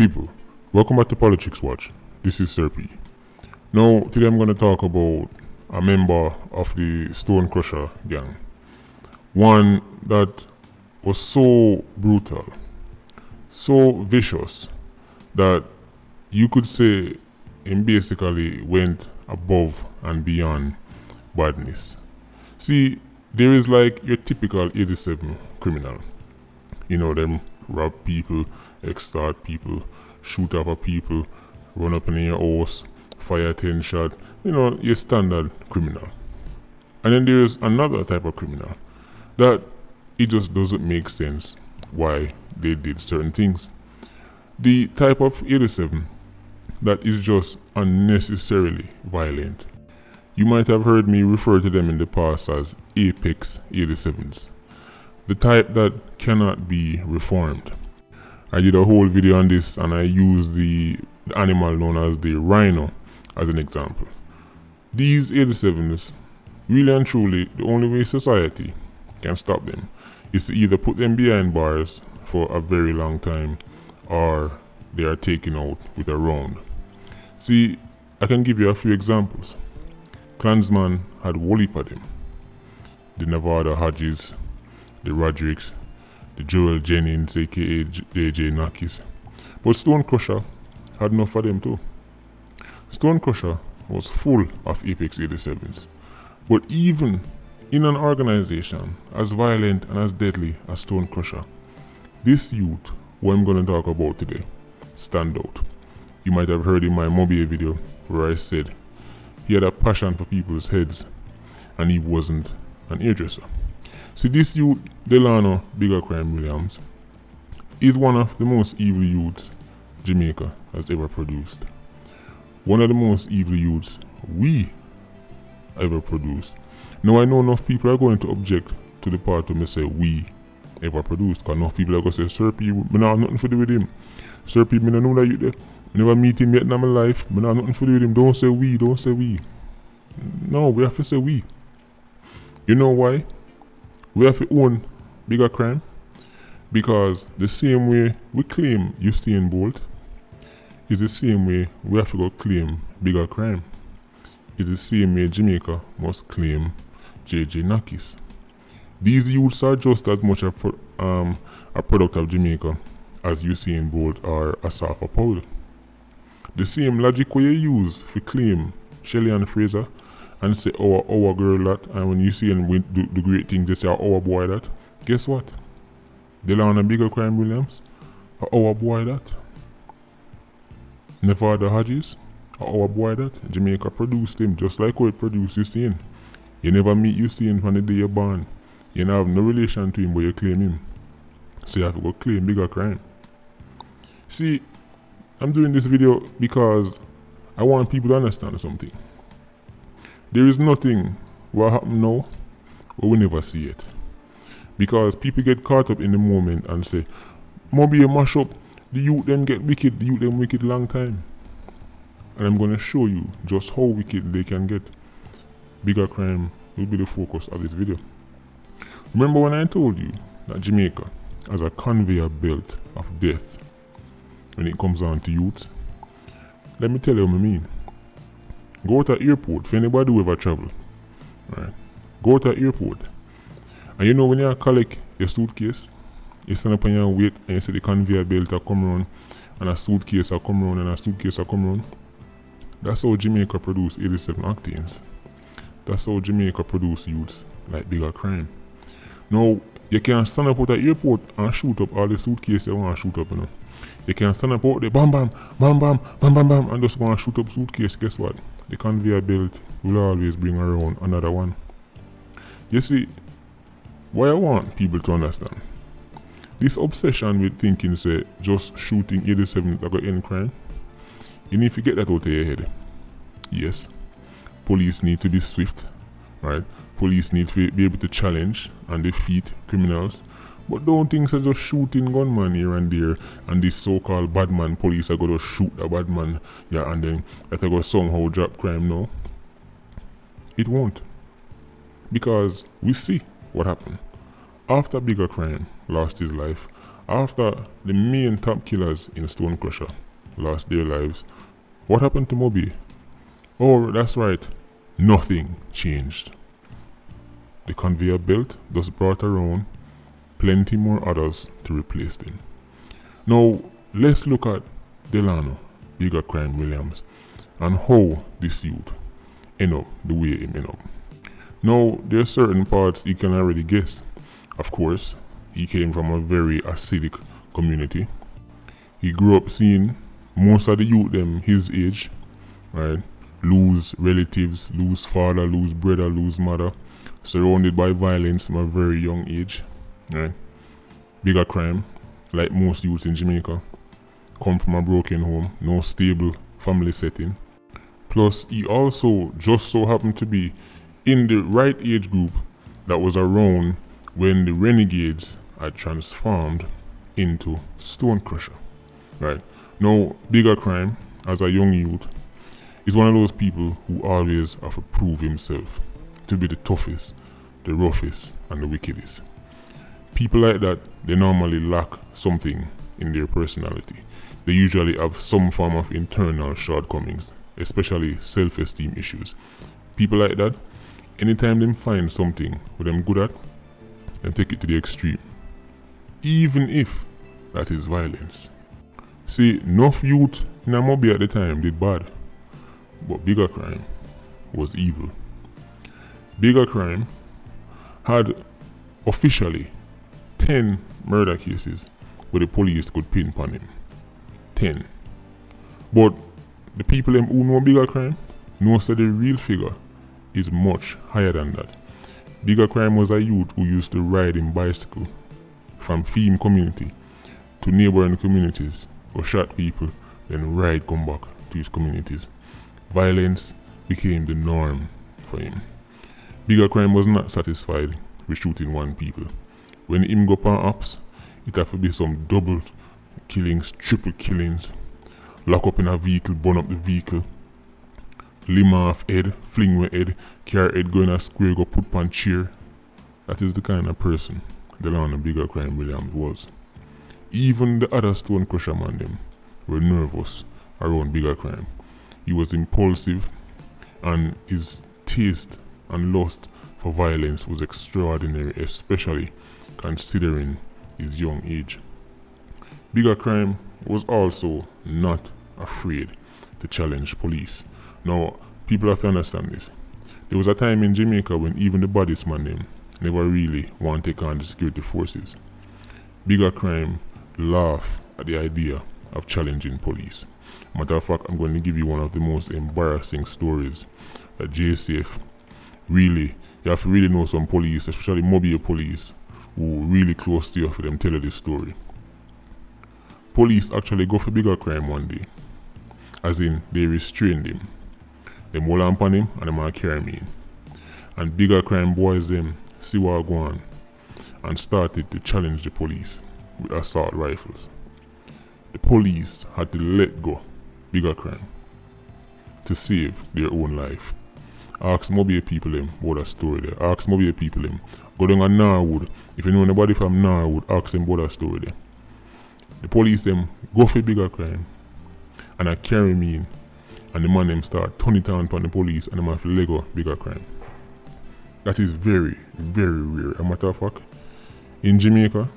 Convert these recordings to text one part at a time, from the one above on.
People, welcome back to Politricks Watch. This is Sir P. Now, today I'm going to talk about a member of the Stone Crusher gang. One that was so brutal, so vicious, that you could say him basically went above and beyond badness. See, there is like your typical 87 criminal. You know, them rob people, extort people, shoot up at people, run up in your house, fire 10 shot, you know, your standard criminal. And then there's another type of criminal that it just doesn't make sense why they did certain things. The type of 87 that is just unnecessarily violent. You might have heard me refer to them in the past as Apex 87s. The type that cannot be reformed. I did a whole video on this and I used the animal known as the rhino as an example. These 87s, really and truly, the only way society can stop them is to either put them behind bars for a very long time or they are taken out with a round. See, I can give you a few examples. Klansman had whole heap of them. The Nevada Hodges, the Rodricks, the Joel Jennings aka JJ Nakis. But Stone Crusher had enough of them too. Stone Crusher was full of Apex 87s. But even in an organization as violent and as deadly as Stone Crusher, this youth, who I'm going to talk about today, stand out. You might have heard in my Mobile video where I said he had a passion for people's heads and he wasn't an hairdresser. See, this youth, Delano Bigga Crime Williams, is one of the most evil youths Jamaica has ever produced. One of the most evil youths we ever produced. Now I know enough people are going to object to the part where me say we ever produced, because enough people are going to say, Sir P, me not have nothing to do with him. Sir P, me don't know that you there. I never meet him yet in my life, me not have nothing to do with him. Don't say we, don't say we. No, we have to say we. You know why? We have to own Bigga Crime, because the same way we claim Usain Bolt is the same way we have to go claim Bigga Crime. It's the same way Jamaica must claim JJ Nakis. These youths are just as much a product of Jamaica as Usain Bolt or Asafa Powell. The same logic we use to claim Shelly and Fraser and say our girl that, and when you see them do the great things, they say our boy that. Guess what? Delano Bigga Crime Williams, our boy that. Nevada Hodges, our boy that. Jamaica produced him just like how it produced Usain. You never meet Usain from the day you're born. You have no relation to him, but you claim him. So you have to go claim Bigga Crime. See, I'm doing this video because I want people to understand something. There is nothing what happen now but we never see it. Because people get caught up in the moment and say, Moby mash up, the youth them get wicked, the youth them wicked long time. And I'm going to show you just how wicked they can get. Bigga Crime will be the focus of this video. Remember when I told you that Jamaica has a conveyor belt of death when it comes down to youths? Let me tell you what I mean. Go to an airport, if anybody who ever travel, right? Go to an airport, and you know when you collect your suitcase, you stand up and you wait, and you see the conveyor belt come around, and a suitcase come around, and a suitcase come around. That's how Jamaica produce 87 octanes. That's how Jamaica produce youths like Bigga Crime. Now, you can stand up at the airport and shoot up all the suitcases you want to shoot up, you know. You can stand up out there, bam bam, bam bam, bam bam bam, and just want to shoot up suitcase. Guess what? The conveyor belt will always bring around another one. You see, what I want people to understand, this obsession with thinking say just shooting 87 like an end crime, you need to get that out of your head. Yes, police need to be swift, right? Police need to be able to challenge and defeat criminals. But don't think so just shooting gunman here and there and this so-called bad man police are going to shoot a bad man, yeah, and then that are going to somehow drop crime. No, it won't. Because we see what happened. After Bigga Crime lost his life, After the main top killers in Stone Crusher lost their lives, what happened to Moby? Oh, that's right, nothing changed. The conveyor belt just brought around plenty more others to replace them. Now, let's look at Delano, Bigga Crime Williams, and how this youth end up the way he ended up. Now, there are certain parts you can already guess. Of course, he came from a very acidic community. He grew up seeing most of the youth them his age, right, lose relatives, lose father, lose brother, lose mother, surrounded by violence from a very young age, right. Bigga crime, like most youths in Jamaica, come from a broken home, no stable family setting. Plus, he also just so happened to be in the right age group that was around when the Renegades had transformed into Stone Crusher. Right. Now, Bigga crime, as a young youth, is one of those people who always have to prove himself to be the toughest, the roughest, and the wickedest. People like that, they normally lack something in their personality. They usually have some form of internal shortcomings, especially self-esteem issues. People like that, anytime they find something what they're good at, they take it to the extreme, even if that is violence. See, enough youth in Amobi at the time did bad, but Bigga crime was evil. Bigga crime had officially 10 murder cases where the police could pin upon him. 10. But the people who know Bigga crime know that the real figure is much higher than that. Bigga crime was a youth who used to ride in bicycle from Theme community to neighboring communities, or shot people, then ride come back to his communities. Violence became the norm for him. Bigga crime was not satisfied with shooting one people. When him go on ops, it have to be some double killings, triple killings, lock up in a vehicle, burn up the vehicle, limb off head, fling with head, carry head go in a square, go put on chair. That is the kind of person Delano Bigga Crime Williams was. Even the other Stone Crusher man them were nervous around Bigga crime. He was impulsive, and his taste and lust for violence was extraordinary, especially considering his young age. Bigga crime was also not afraid to challenge police. Now, people have to understand this. There was a time in Jamaica when even the baddest man them never really want to take on the security forces. Bigga crime laugh at the idea of challenging police. Matter of fact, I'm going to give you one of the most embarrassing stories that JCF really, you have to really know some police, especially mobile police, who really close to you for them tell you this story. Police actually go for Bigga crime one day, as in they restrained him. Them hold on upon him and them are carry him in. And Bigga crime boys them see what go on and started to challenge the police with assault rifles. The police had to let go Bigga crime to save their own life. Ask mobile people them about that story there. Ask mobile people them. Go down on Norwood. If you know anybody from Norwood, ask them about that story there. The police them go for Bigga crime and I carry me in, and the man them start turning down upon the police and them have to let go Bigga crime. That is very, very rare. A matter of fact, in Jamaica,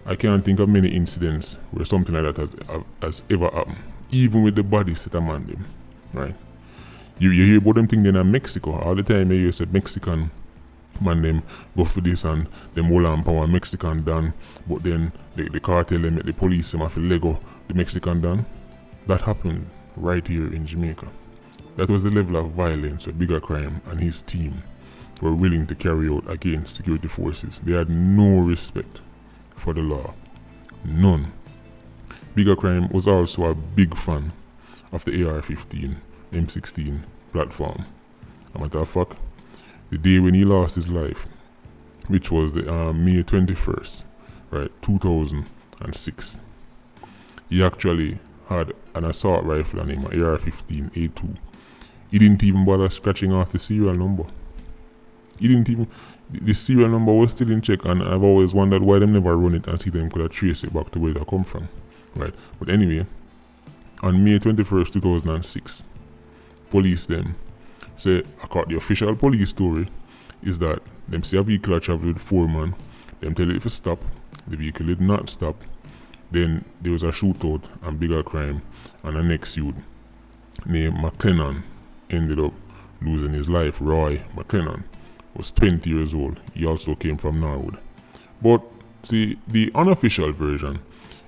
I can't think of many incidents where something like that has ever happened. Even with the bodies that man them, right? You hear about them thing then in Mexico. All the time you hear say Mexican man them go for this and them hold on power Mexican done, but then the cartel them make the police them have to let go the Mexican done. That happened right here in Jamaica. That was the level of violence that Bigga crime and his team were willing to carry out against security forces. They had no respect for the law. None. Bigga crime was also a big fan of the AR-15, M16 platform. As a matter of fact, the day when he lost his life, which was the May 21st, right, 2006, he actually had an assault rifle on him, an AR-15 A2. He didn't even bother scratching off the serial number. He didn't even, the serial number was still in check, and I've always wondered why them never run it and see them could have traced it back to where it come from. Right. But anyway, on May 21st, 2006, police them say, according the official police story, is that them see a vehicle travel with 4 men, them tell it to stop, the vehicle did not stop, then there was a shootout and bigger crime, and the next youth named McLennan ended up losing his life. Roy McLennan was 20 years old. He also came from Norwood. But see, the unofficial version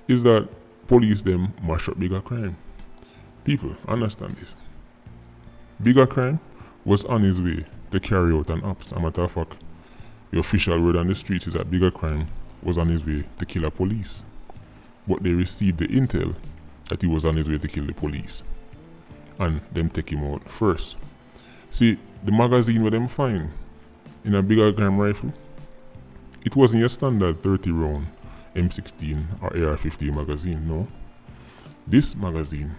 is that police them mash up bigger crime. People, understand this. Bigger crime was on his way to carry out an ops. As a matter of fact, the official word on the streets is that bigger crime was on his way to kill a police. But they received the intel that he was on his way to kill the police. And them take him out first. See, the magazine where them find in a bigger crime rifle, it wasn't your standard 30 round M16 or AR-15 magazine, no. This magazine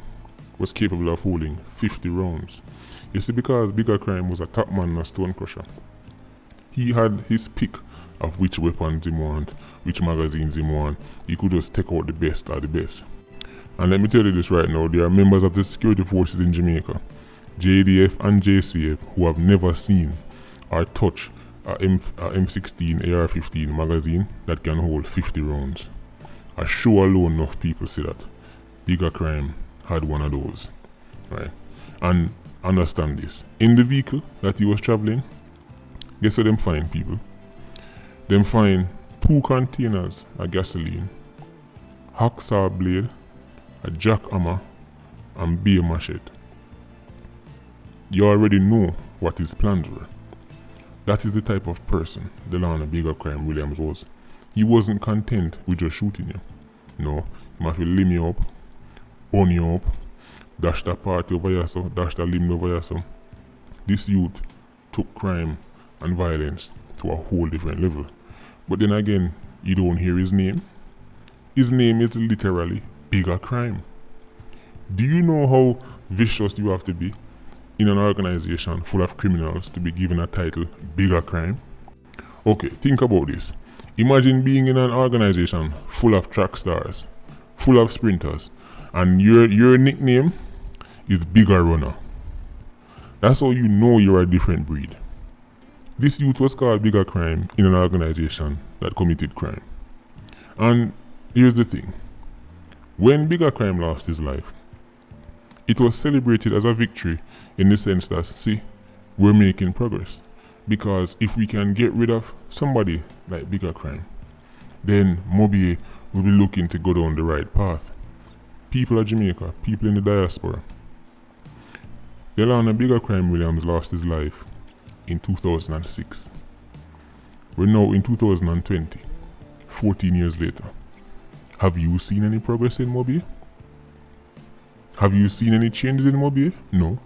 was capable of holding 50 rounds. You see, because bigger crime was a top man and a stone crusher, he had his pick of which weapons he want, which magazines he want. He could just take out the best of the best. And let me tell you this right now, there are members of the security forces in Jamaica, JDF and JCF, who have never seen or touched a M16 AR-15 magazine that can hold 50 rounds. A show alone enough people say that bigger crime had one of those, right? And understand this, in the vehicle that he was traveling, guess what them find, people? Them find 2 containers of gasoline, hacksaw blade, a jackhammer, and beer machete. You already know what his plans were. That is the type of person Delano Bigger Crime Williams was. He wasn't content with just shooting you. No, he must limb you up, burn you up, dash the party over here so, dash the limb over here so. This youth took crime and violence to a whole different level. But then again, you don't hear his name. His name is literally Bigger Crime. Do you know how vicious you have to be in an organization full of criminals to be given a title Bigger Crime? Okay, think about this. Imagine being in an organization full of track stars, full of sprinters, and your nickname is Bigger Runner. That's how you know you're a different breed. This youth was called Bigger Crime in an organization that committed crime. And here's the thing. When Bigger Crime lost his life, it was celebrated as a victory in the sense that, see, we're making progress. Because if we can get rid of somebody like Bigger Crime, then Mobile will be looking to go down the right path. People of Jamaica, people in the diaspora. Delano Bigger Crime Williams lost his life in 2006. We're now in 2020, 14 years later. Have you seen any progress in Mobile? Have you seen any changes in Mobile? No.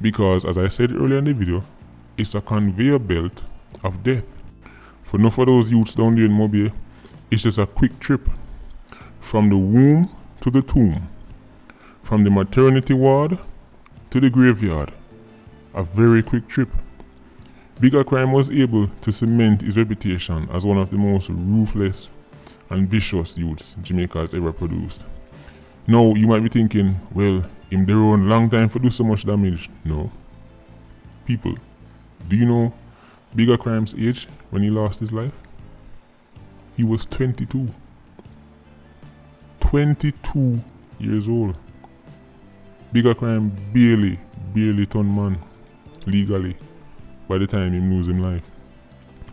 Because as I said earlier in the video, it's a conveyor belt of death. For enough of those youths down there in Mobile, it's just a quick trip from the womb to the tomb, from the maternity ward to the graveyard. A very quick trip. Bigger Crime was able to cement his reputation as one of the most ruthless and vicious youths Jamaica has ever produced. Now you might be thinking, well, him there on long time for do so much damage. No. People, do you know Bigger Crime's age when he lost his life? He was 22. 22 years old. Bigger Crime barely turned man legally by the time he lose his life.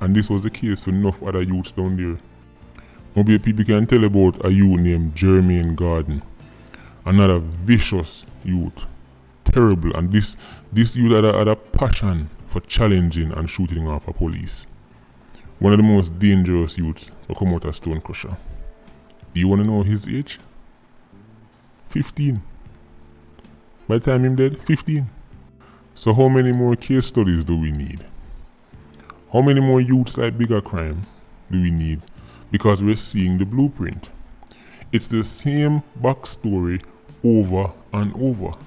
And this was the case for enough other youths down there. Maybe people can tell about a youth named Jermaine Garden. Another vicious youth. Terrible. And this youth had a passion for challenging and shooting off a police. One of the most dangerous youths will come out of Stone Crusher. Do you want to know his age? 15. By the time him dead, 15. So how many more case studies do we need? How many more youths like Bigger Crime do we need? Because we're seeing the blueprint. It's the same backstory over and over.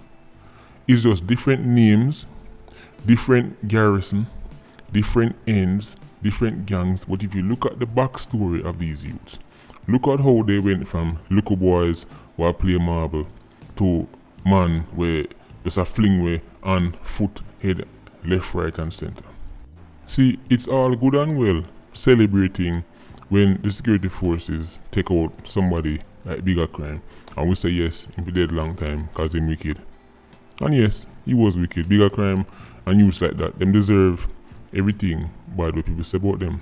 It's just different names, different garrison, different ends, different gangs, but if you look at the backstory of these youths, look at how they went from little boys who are play marble to man where there's a fling way on foot, head, left, right and center. See, it's all good and well celebrating when the security forces take out somebody like Bigga crime and we say yes, he'll be dead long time cause he's wicked. And yes, he was wicked. Bigga crime and youths like that, them deserve everything bad what people say about them.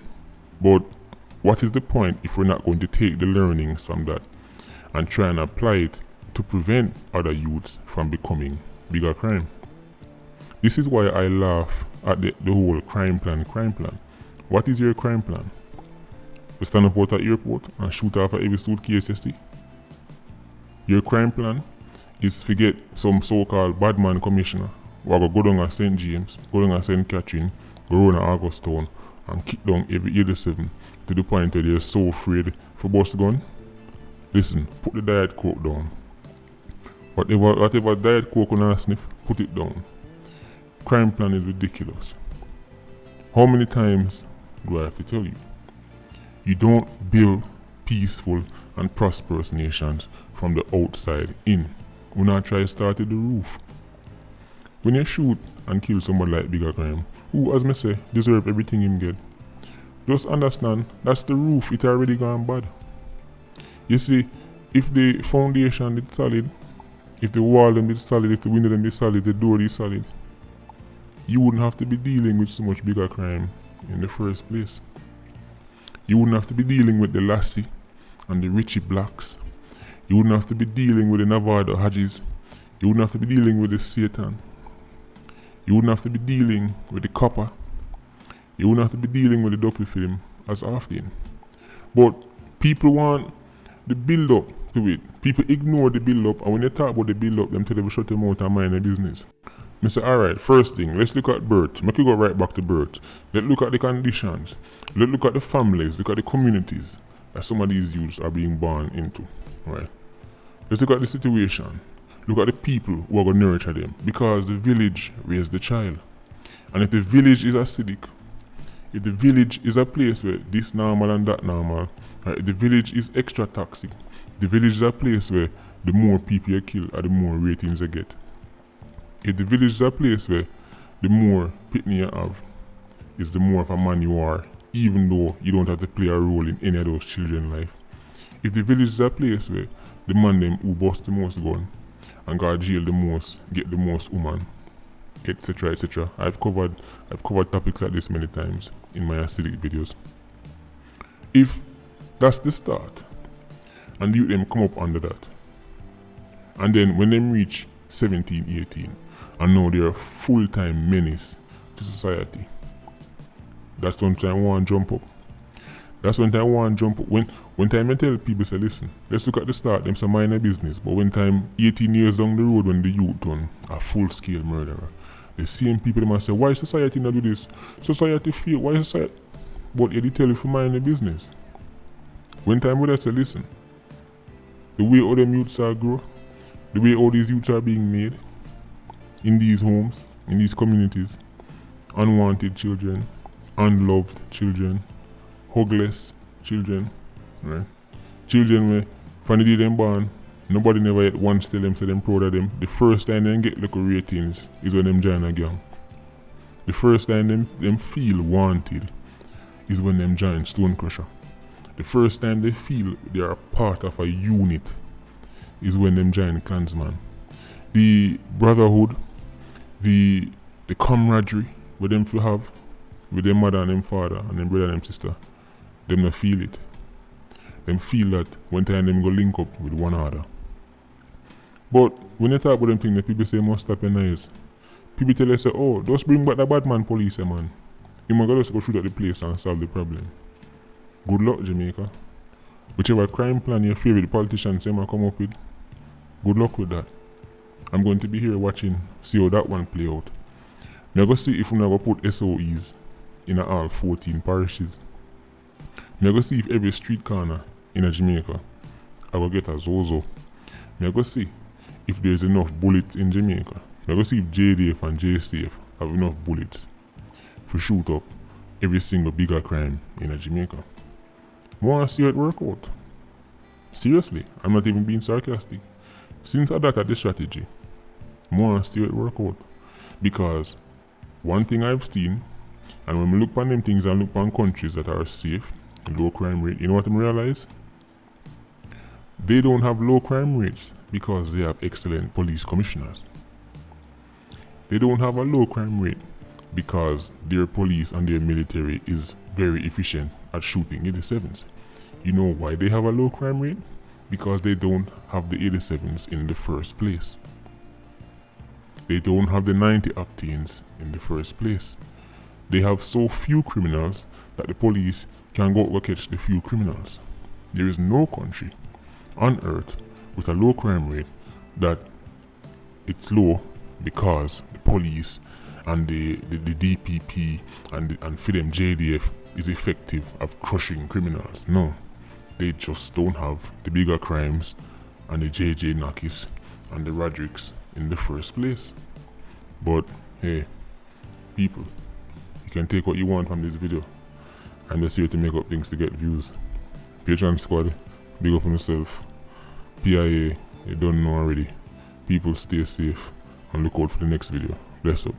But what is the point if we're not going to take the learnings from that and try and apply it to prevent other youths from becoming Bigga crime? This is why I laugh at the whole crime plan. What is your crime plan? To stand up out at airport and shoot off at every suitcase you see? Your crime plan is to get some so-called badman commissioner who will go down at St. James, go down at St. Catherine, go down at Augustown and kick down every 87 to the point where they're so afraid for bust gun. Listen, put the Diet Coke down. Whatever Diet Coke on a sniff, put it down. Crime plan is ridiculous. How many times do I have to tell you? You don't build peaceful and prosperous nations from the outside in. We not try to start at the roof. When you shoot and kill somebody like Bigga crime, who, as me say, deserve everything him get, just understand that's the roof, it already gone bad. You see, if the foundation is solid, if the wall them is solid, if the window them is solid, the door is solid, you wouldn't have to be dealing with so much Bigga crime in the first place. You wouldn't have to be dealing with the Lassie and the Richie Blacks. You wouldn't have to be dealing with the Navado Hadjis. You wouldn't have to be dealing with the Satan. You wouldn't have to be dealing with the Copper. You wouldn't have to be dealing with the Dopey film as often. But people want the build up to it. People ignore the build up, and when they talk about the build up, them tell them shut them out and mind their business. I say, alright, first thing, let's look at birth. Make you go right back to birth. Let's look at the conditions. Let's look at the families, look at the communities that some of these youths are being born into. Right? Let's look at the situation. Look at the people who are going to nurture them. Because the village raised the child. And if the village is acidic, if the village is a place where this normal and that normal, right, if the village is extra toxic, the village is a place where the more people you kill are the more ratings you get. If the village is a place where the more pitney you have is the more of a man you are, even though you don't have to play a role in any of those children's life. If the village is a place where the man them who bust the most gun and got jail the most, get the most woman, etc., etc. I've covered topics like this many times in my acidic videos. If that's the start, and you them come up under that, and then when them reach 17, 18, and now they're a full-time menace to society, that's when I want to jump up. That's when I want to jump up. When time I tell people, say, listen, let's look at the start, them some minor business, but when time 18 years down the road when the youth turn a full-scale murderer, the same people them say, why society not do this? Society fail, why society? But they tell you for mind the business. When time would I say, listen, the way all them youths are grow, the way all these youths are being made in these homes, in these communities, unwanted children, unloved children, hugless children, right? Children where from the day them born, nobody never yet once tell them say them proud of them. The first time they get little ratings is when them join a gang. The first time them feel wanted is when them join Stone Crusher. The first time they feel they are part of a unit is when them join Klansman. The brotherhood, the camaraderie where them feel have with them mother and them father and them brother and them sister, them not feel it. Them feel that one time them go link up with one another. But when you talk about them things, the people say must stop your noise. People tell us, say, oh, just bring back the bad man police, man. You might just go shoot at the place and solve the problem. Good luck, Jamaica. Whichever crime plan your favorite politician say come up with, good luck with that. I'm going to be here watching, see how that one play out. I'm going to see if we never put SOEs in all 14 parishes. I'm going to see if every street corner in a Jamaica I will get a Zozo. I'm going to see if there's enough bullets in Jamaica. I'm going to see if JDF and JSTF have enough bullets to shoot up every single bigger crime in Jamaica. I want to see how it work out. Seriously, I'm not even being sarcastic. Since I adopted this strategy, I want to see how it work out. Because one thing I've seen, and when we look on them things and look on countries that are safe, low crime rate, you know what I realize? They don't have low crime rates because they have excellent police commissioners. They don't have a low crime rate because their police and their military is very efficient at shooting 87s. You know why they have a low crime rate? Because they don't have the 87s in the first place. They don't have the 90 octanes in the first place. They have so few criminals that the police can go catch the few criminals. There is no country on earth with a low crime rate that it's low because the police and the DPP and for them JDF is effective at crushing criminals. No, they just don't have the bigger crimes and the JJ Nakis and the Rodricks in the first place. But hey, people, you can take what you want from this video. I'm just here to make up things to get views. Patreon squad, big up on yourself. PIA, you don't know already. People stay safe and look out for the next video. Bless up.